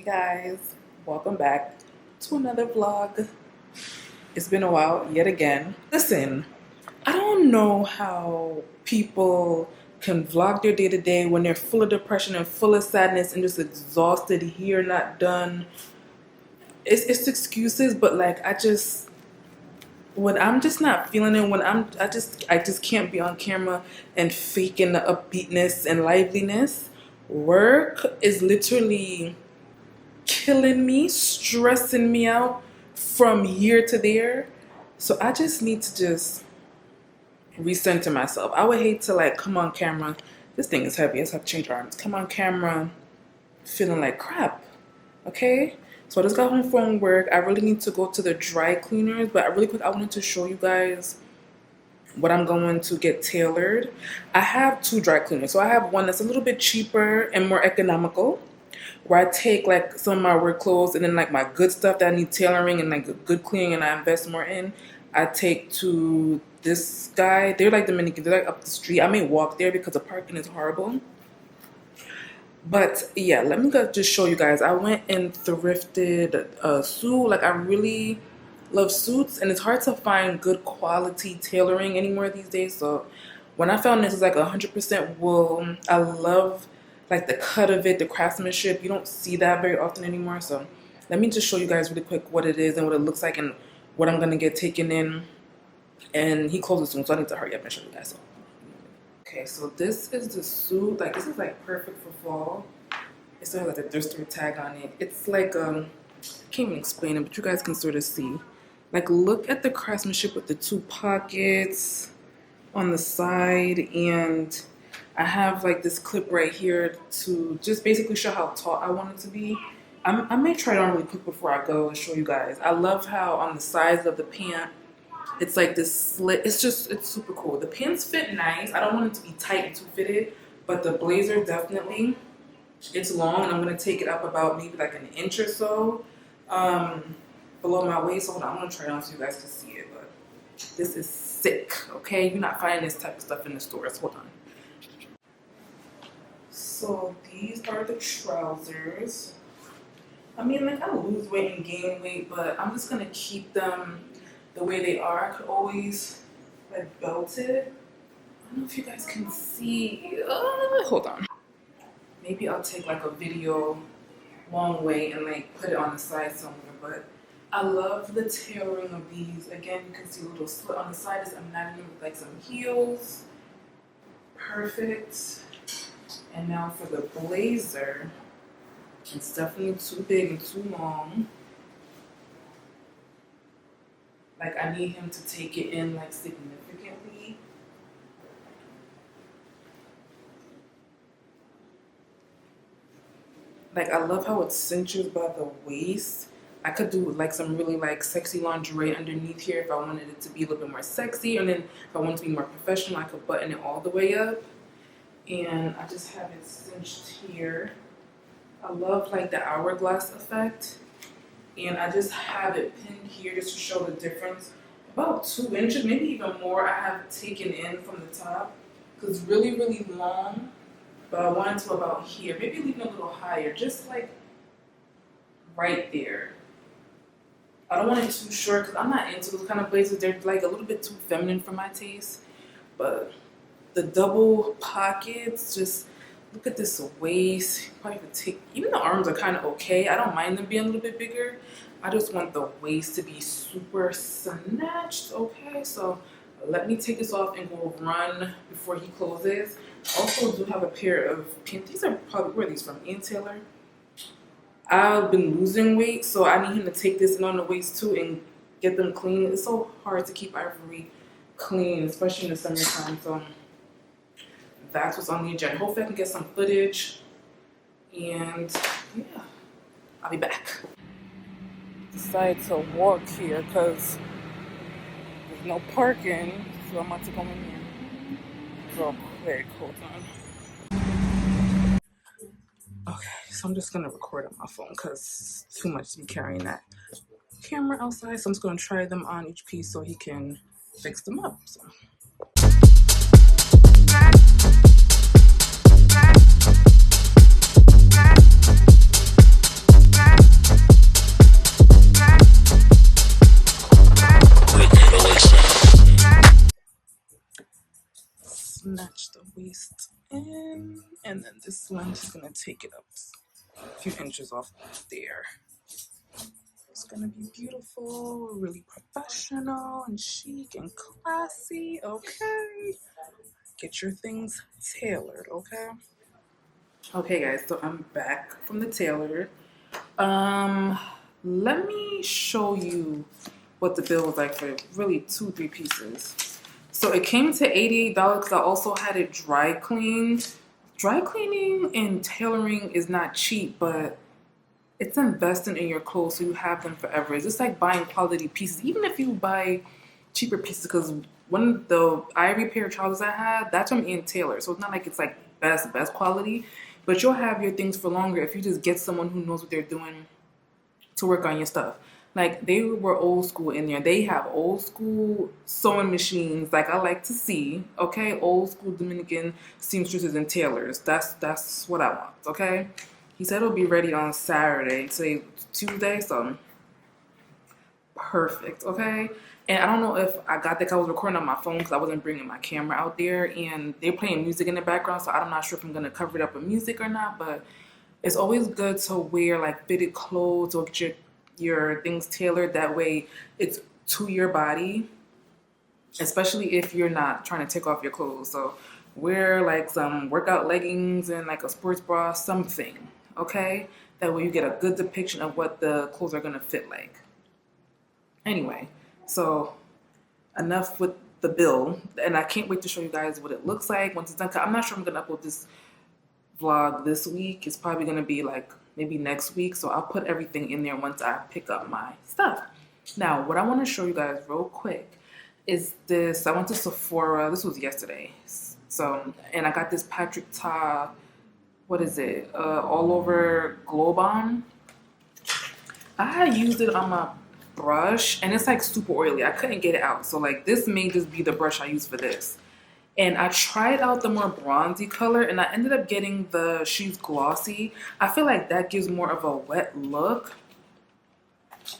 Guys, welcome back to another vlog. It's been a while yet again. Listen, I don't know how people can vlog their day to day when they're full of depression and full of sadness and just exhausted, here not done. It's excuses, but like when I'm just not feeling it, when I just can't be on camera and faking the upbeatness and liveliness. Work is literally killing me, stressing me out from here to there. So I just need to just recenter myself. I would hate to like come on camera. This thing is heavy. I just have to change arms. Come on camera feeling like crap. Okay? So I just got home from work. I really need to go to the dry cleaners, but really quick, I wanted to show you guys what I'm going to get tailored. I have two dry cleaners. So I have one that's a little bit cheaper and more economical, where I take like some of my work clothes and then like my good stuff that I need tailoring and like a good cleaning and I invest more in, I take to this guy. They're like Dominican. They're like up the street. I may walk there because the parking is horrible. But yeah, let me just show you guys. I went and thrifted a suit. Like I really love suits, and it's hard to find good quality tailoring anymore these days. So when I found this, it's like 100% wool. I love like the cut of it, the craftsmanship. You don't see that very often anymore. So let me just show you guys really quick what it is and what it looks like and what I'm gonna get taken in. And he closes soon, so I need to hurry up and show you guys. So. Okay, so this is the suit. Like this is like perfect for fall. It still has like a thirster tag on it. It's like I can't even explain it, but you guys can sort of see. Like look at the craftsmanship with the two pockets on the side, and I have like this clip right here to just basically show how taut I want it to be. I may try it on really quick before I go and show you guys. I love how on the sides of the pant, it's like this slit. It's super cool. The pants fit nice. I don't want it to be tight and too fitted, but the blazer definitely, it's long, and I'm gonna take it up about maybe like an inch or so below my waist. Hold on, I'm gonna try it on so you guys can see it, but this is sick, okay? You're not finding this type of stuff in the stores. Hold on. So these are the trousers. I mean, like I lose weight and gain weight, but I'm just gonna keep them the way they are. I could always like belt it. I don't know if you guys can see. Hold on. Maybe I'll take like a video long way and like put it on the side somewhere. But I love the tailoring of these. Again, you can see a little slit on the side. I'm adding them with like some heels. Perfect. And now for the blazer, it's definitely too big and too long. Like I need him to take it in like significantly. Like I love how it cinches by the waist. I could do like some really like sexy lingerie underneath here if I wanted it to be a little bit more sexy, and then if I wanted to be more professional, I could button it all the way up. And I just have it cinched here. I love like the hourglass effect. And I just have it pinned here just to show the difference. About 2 inches, maybe even more, I have taken in from the top. Because it's really, really long. But I want it to about here. Maybe leave it a little higher. Just like right there. I don't want it too short because I'm not into those kind of blazers. They're like a little bit too feminine for my taste. But the double pockets, just look at this waist. Probably could take, even the arms are kind of okay. I don't mind them being a little bit bigger. I just want the waist to be super snatched, okay? So let me take this off and go run before he closes. Also do have a pair of pants. These are probably, where are these from? Ian Taylor. I've been losing weight, so I need him to take this in on the waist too and get them clean. It's so hard to keep ivory clean, especially in the summertime. So that's what's on the agenda. Hopefully I can get some footage, and yeah, I'll be back. Decided to walk here because there's no parking, so I'm about to go in here real quick. Hold on. Okay, so I'm just gonna record on my phone because it's too much to be carrying that camera outside. So I'm just gonna try them on each piece so he can fix them up. So. And then this one, just gonna take it up a few inches off there. It's gonna be beautiful, really professional and chic and classy, okay? Get your things tailored, okay? Okay guys, so I'm back from the tailor. Let me show you what the bill was like for really 2-3 pieces. So it came to $88 because I also had it dry cleaned. Dry cleaning and tailoring is not cheap, but it's investing in your clothes so you have them forever. It's just like buying quality pieces, even if you buy cheaper pieces, because one of the ivory pair of trousers I had, that's from Ian Taylor. So it's not like it's like best quality, but you'll have your things for longer if you just get someone who knows what they're doing to work on your stuff. Like, they were old school in there. They have old school sewing machines like I like to see, okay? Old school Dominican seamstresses and tailors. That's what I want, okay? He said it'll be ready on Saturday. Today, Tuesday, so perfect, okay? And I don't know if I got that 'cause I was recording on my phone because I wasn't bringing my camera out there, and they're playing music in the background, so I'm not sure if I'm going to cover it up with music or not, but it's always good to wear like fitted clothes or get your things tailored. That way it's to your body, especially if you're not trying to take off your clothes. So wear like some workout leggings and like a sports bra, something, okay? That way you get a good depiction of what the clothes are gonna fit like. Anyway, so enough with the bill, and I can't wait to show you guys what it looks like once it's done. I'm not sure I'm gonna upload this vlog this week. It's probably gonna be like maybe next week, so I'll put everything in there once I pick up my stuff. Now, what I want to show you guys real quick is this. I went to Sephora. This was yesterday. So, and I got this Patrick Ta, what is it? All over glow bomb. I used it on my brush, and it's like super oily. I couldn't get it out. So like this may just be the brush I use for this. And I tried out the more bronzy color, and I ended up getting the She's Glossy. I feel like that gives more of a wet look.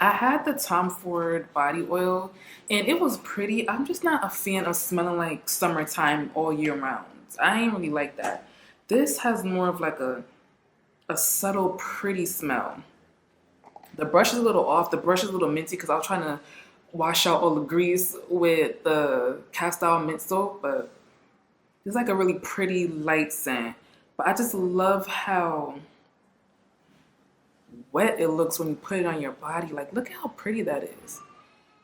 I had the Tom Ford body oil, and it was pretty. I'm just not a fan of smelling like summertime all year round. I ain't really like that. This has more of like a subtle, pretty smell. The brush is a little off. The brush is a little minty because I was trying to wash out all the grease with the cast-iron mint soap, but it's like a really pretty light scent. But I just love how wet it looks when you put it on your body. Like, look how pretty that is.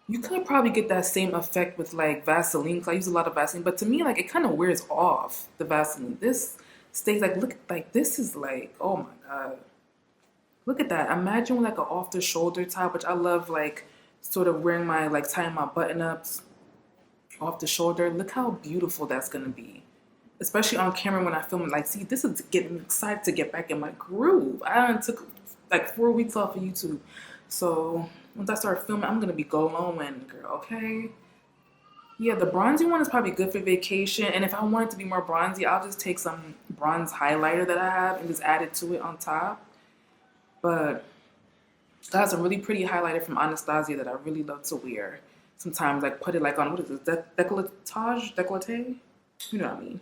You could probably get that same effect with like Vaseline, because I use a lot of Vaseline, but to me, like, it kind of wears off the Vaseline. This stays like, look, like this is like, oh my God. Look at that. Imagine with like an off-the-shoulder top, which I love, like sort of wearing my, like tying my button-ups off the shoulder. Look how beautiful that's gonna be. Especially on camera when I film it. Like, see, this is getting excited to get back in my groove. I took like 4 weeks off of YouTube. So once I start filming, I'm gonna be glowing, girl, okay? Yeah, the bronzy one is probably good for vacation. And if I want it to be more bronzy, I'll just take some bronze highlighter that I have and just add it to it on top. But I have some really pretty highlighter from Anastasia that I really love to wear. Sometimes, like, put it like on, what is it, décolleté? You know what I mean.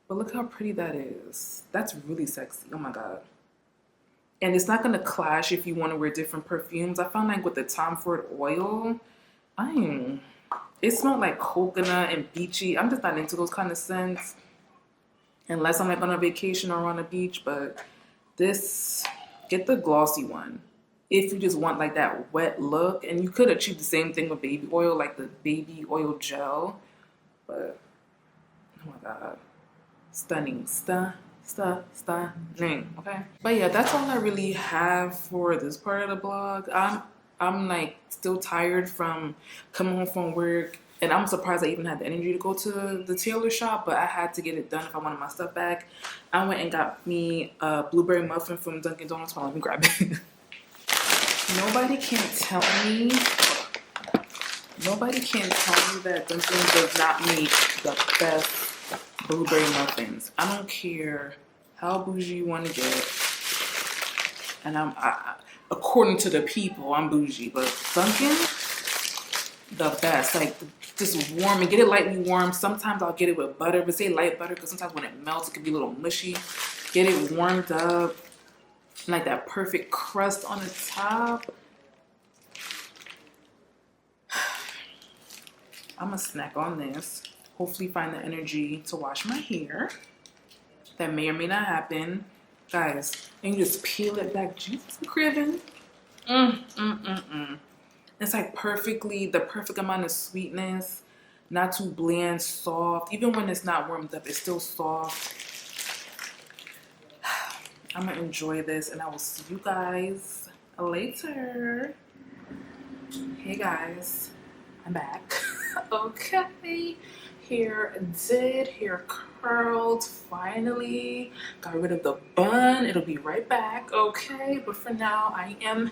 But look how pretty that is. That's really sexy. Oh my God. And it's not gonna clash if you want to wear different perfumes. I found like with the Tom Ford oil, it smelled like coconut and beachy. I'm just not into those kind of scents unless I'm like on a vacation or on a beach. But this, get the glossy one if you just want like that wet look. And you could achieve the same thing with baby oil, like the baby oil gel. But oh my God, stunning, stunning, okay? But yeah, that's all I really have for this part of the blog. I'm like still tired from coming home from work, and I'm surprised I even had the energy to go to the tailor shop, but I had to get it done if I wanted my stuff back. I went and got me a blueberry muffin from Dunkin' Donuts. Hold on, let me grab it. Nobody can tell me that Dunkin' does not make the best blueberry muffins. I don't care how bougie you want to get, and according to the people, I'm bougie, but Dunkin', the best. Like, just warm and get it lightly warm. Sometimes I'll get it with butter, but say light butter because sometimes when it melts, it can be a little mushy. get it warmed up, like that perfect crust on the top. I'm gonna snack on this. Hopefully find the energy to wash my hair. That may or may not happen. Guys, and you just peel it back. Jesus, cribbing. It's like the perfect amount of sweetness. Not too bland, soft. Even when it's not warmed up, it's still soft. I'm gonna enjoy this and I will see you guys later. Hey guys, I'm back. Okay, hair curled finally. Got rid of the bun. It'll be right back, okay? But for now, I am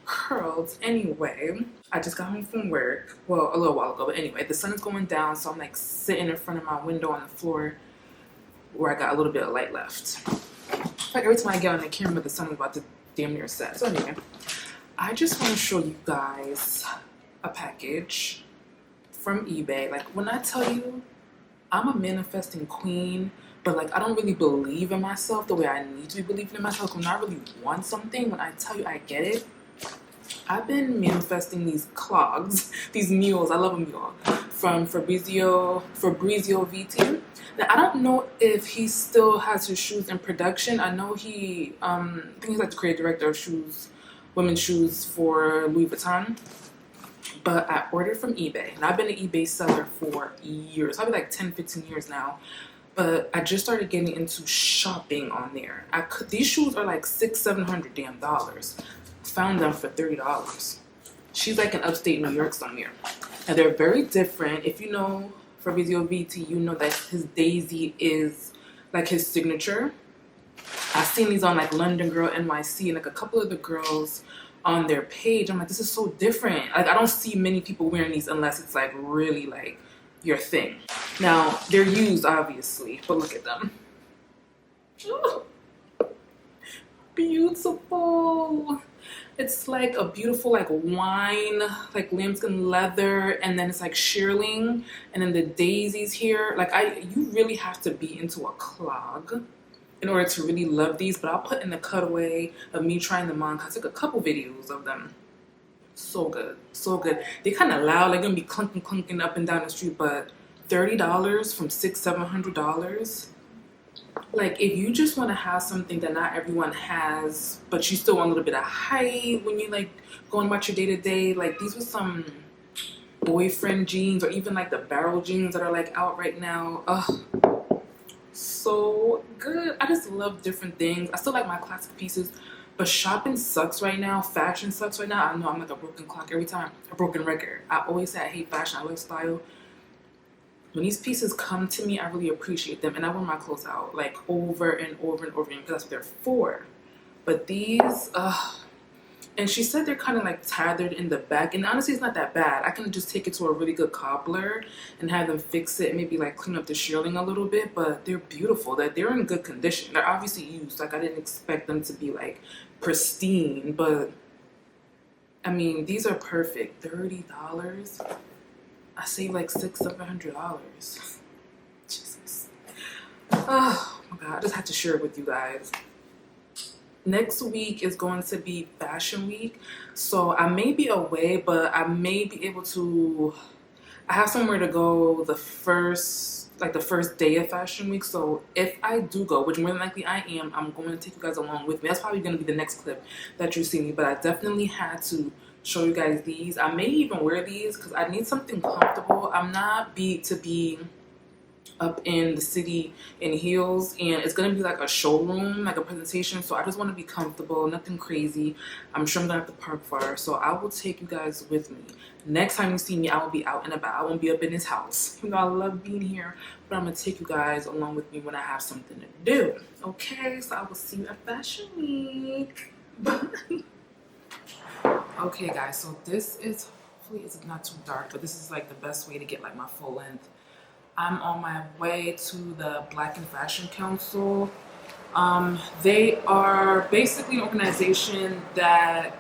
curled. Anyway, I just got home from work. Well, a little while ago, but anyway, the sun is going down, so I'm like sitting in front of my window on the floor where I got a little bit of light left. Like every time I get on the camera, the sun is about to damn near set. So anyway, I just want to show you guys a package from eBay. Like when I tell you I'm a manifesting queen, but like I don't really believe in myself the way I need to be believing in myself. When I really want something, when I tell you I get it, I've been manifesting these clogs, these mules. I love them, y'all, from Fabrizio VT. Now I don't know if he still has his shoes in production. I know he, I think he's like the creative director of shoes, women's shoes for Louis Vuitton. But I ordered from eBay, and I've been an eBay seller for years, probably like 10, 15 years now. But I just started getting into shopping on there. These shoes are like $600-700 damn dollars. Found them for $30. She's like in upstate New York somewhere. And they're very different. If you know Fabrizio VT, you know that his daisy is like his signature. I've seen these on like London Girl NYC and like a couple of the girls on their page. I'm like, this is so different. Like I don't see many people wearing these unless it's like really like your thing. Now they're used obviously, but look at them. Ooh, beautiful. It's like a beautiful like wine, like lambskin leather, and then it's like shearling, and then the daisies here. Like you really have to be into a clog in order to really love these, but I'll put in the cutaway of me trying them on. I took a couple videos of them. So good, so good. They're kind of loud, like gonna be clunking up and down the street, but $30 from $600-700. Like if you just want to have something that not everyone has, but you still want a little bit of height when you like going about your day to day, like these were some boyfriend jeans or even like the barrel jeans that are like out right now. Ugh. So good. I just love different things. I still like my classic pieces, but shopping sucks right now. Fashion sucks right now. I know I'm like a broken clock every time, a broken record. I always say I hate fashion, I love style. When these pieces come to me, I really appreciate them, and I wear my clothes out like over and over and over again because that's what they're for. But these, and she said they're kind of like tethered in the back, and honestly it's not that bad. I can just take it to a really good cobbler and have them fix it, maybe like clean up the shearling a little bit, but they're beautiful. They're in good condition. They're obviously used. Like I didn't expect them to be like pristine, but I mean these are perfect. $30. I saved like $600-700. Jesus. Oh my god, I just had to share it with you guys. Next week is going to be Fashion Week, so I may be away, but I may be able to. I have somewhere to go the first day of Fashion Week. So if I do go, which more than likely I am, I'm going to take you guys along with me. That's probably going to be the next clip that you see me. But I definitely had to show you guys these. I may even wear these because I need something comfortable. I'm not beat to be up in the city in heels, and it's gonna be like a showroom, like a presentation, so I just want to be comfortable, nothing crazy. I'm sure I'm gonna have to park far, so I will take you guys with me. Next time you see me, I will be out and about. I won't be up in this house. You know, I love being here, but I'm gonna take you guys along with me when I have something to do. Okay, so I will see you at Fashion Week. Bye. Okay guys, so this is, hopefully it's not too dark, but this is like the best way to get like my full length. I'm on my way to the Black and Fashion Council. They are basically an organization that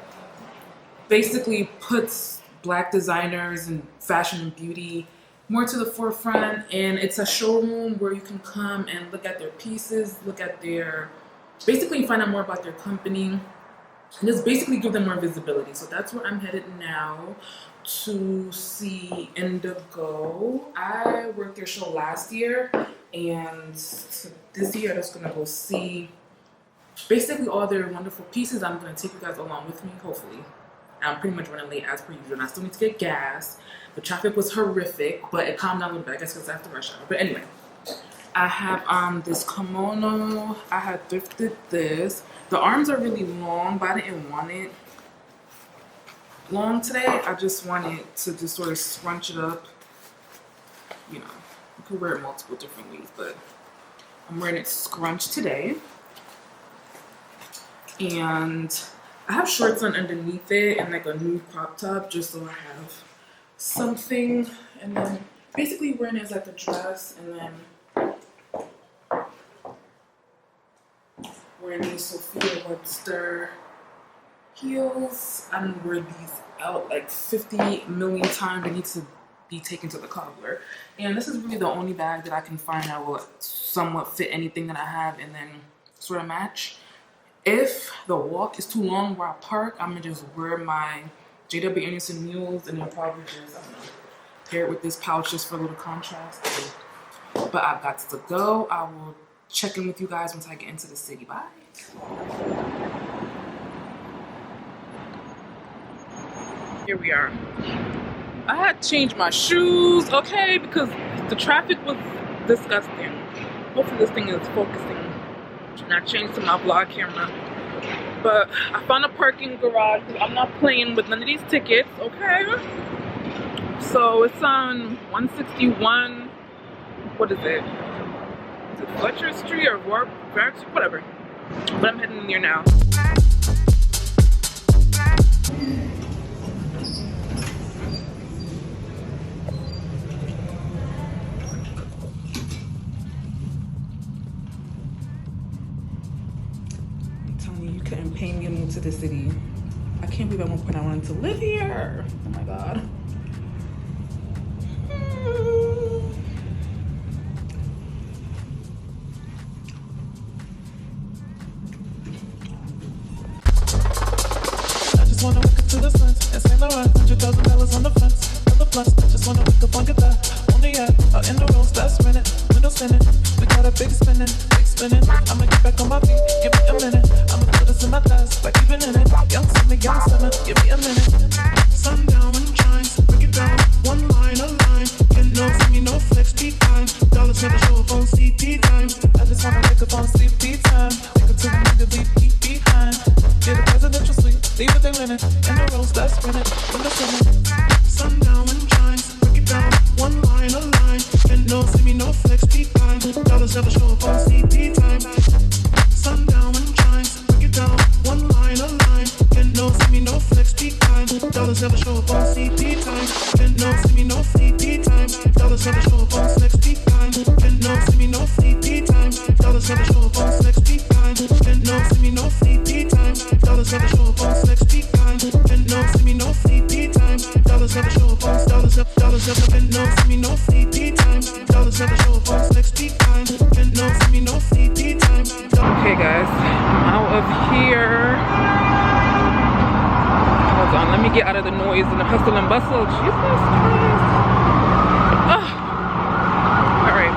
basically puts Black designers and fashion and beauty more to the forefront, and it's a showroom where you can come and look at their pieces, look at their, basically find out more about their company, and just basically give them more visibility. So that's where I'm headed now, to see Indigo. I worked their show last year, and this year I'm just gonna go see basically all their wonderful pieces. I'm gonna take you guys along with me, hopefully. I'm pretty much running late as per usual, and I still need to get gas. The traffic was horrific, but it calmed down a little bit, I guess, because after rush hour. But anyway, I have this kimono. I had thrifted this. The arms are really long, but I didn't want it long today. I just wanted to just sort of scrunch it up. You know, you could wear it multiple different ways, but I'm wearing it scrunched today. And I have shorts on underneath it and like a nude crop top, just so I have something. And then basically wearing it as like a dress, and then wearing these Sophia Webster heels. I don't wear these out like 50 million times. They need to be taken to the cobbler. And this is really the only bag that I can find that will somewhat fit anything that I have and then sort of match. If the walk is too long where I park, I'm gonna just wear my JW Anderson mules and then probably just, I don't know, pair it with this pouch just for a little contrast. But I've got to go. I will check in with you guys once I get into the city. Bye. Here we are. I had to change my shoes, okay, because the traffic was disgusting. Hopefully this thing is focusing. And I changed to my vlog camera. But I found a parking garage because I'm not playing with none of these tickets, okay? So it's on 161, what is it? Is it Fletcher Street or Warwick Street? Whatever. But I'm heading in there now. And pay me to move to the city. I can't believe at one point I wanted to live here. Oh my god. I just wanna wake up to the suns and Saint Laurent, $100,000 on the fence. On the plus, I just wanna wake up on get that. On the yacht, out in the roads, that's rented. Window spinning, we got a big spinning. I'ma get back on my feet, give me a minute. I'ma put this in my glass, like even in it. Young summer, give me a minute. Sundown and shines, break it down, one line, a line. Get no, see me no flex, beat time. Dollars never show up on CP time. I just wanna wake up on CP time. Take it to the nigga, leave behind. Get a presidential suite, leave what they winning. In the roads, that's rented, window spinning. Sundown and shines, break it down, one line, a line. Get no, see me no flex, beat time. Dollars never show up on CP time. Sundown and shines, break it down, one line, a line. Get no, see me no flex, beat time. Dollars never show up on CP time. Get no, see me no CP time. Dollars never show up on flex, beat time. Get no, see me no CP time. Dollars never show up on flex, beat time. Get no, see me no CP time. Dollars never show up on flex, beat time. Get no, see me no CP time. Dollars never show up on dollars never get no, see me no CP time. Dollars never show up on flex, beat time. Get no, see me no CP time. Okay guys, I'm out of here. Hold on, let me get out of the noise and the hustle and bustle. Jesus Christ. Alright.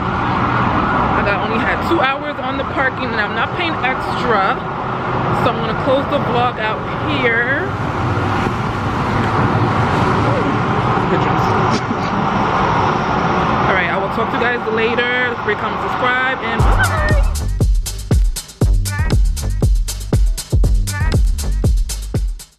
I only had 2 hours on the parking and I'm not paying extra. So I'm gonna close the vlog out here. Alright, I will talk to you guys later. Rate, comment, subscribe, and bye!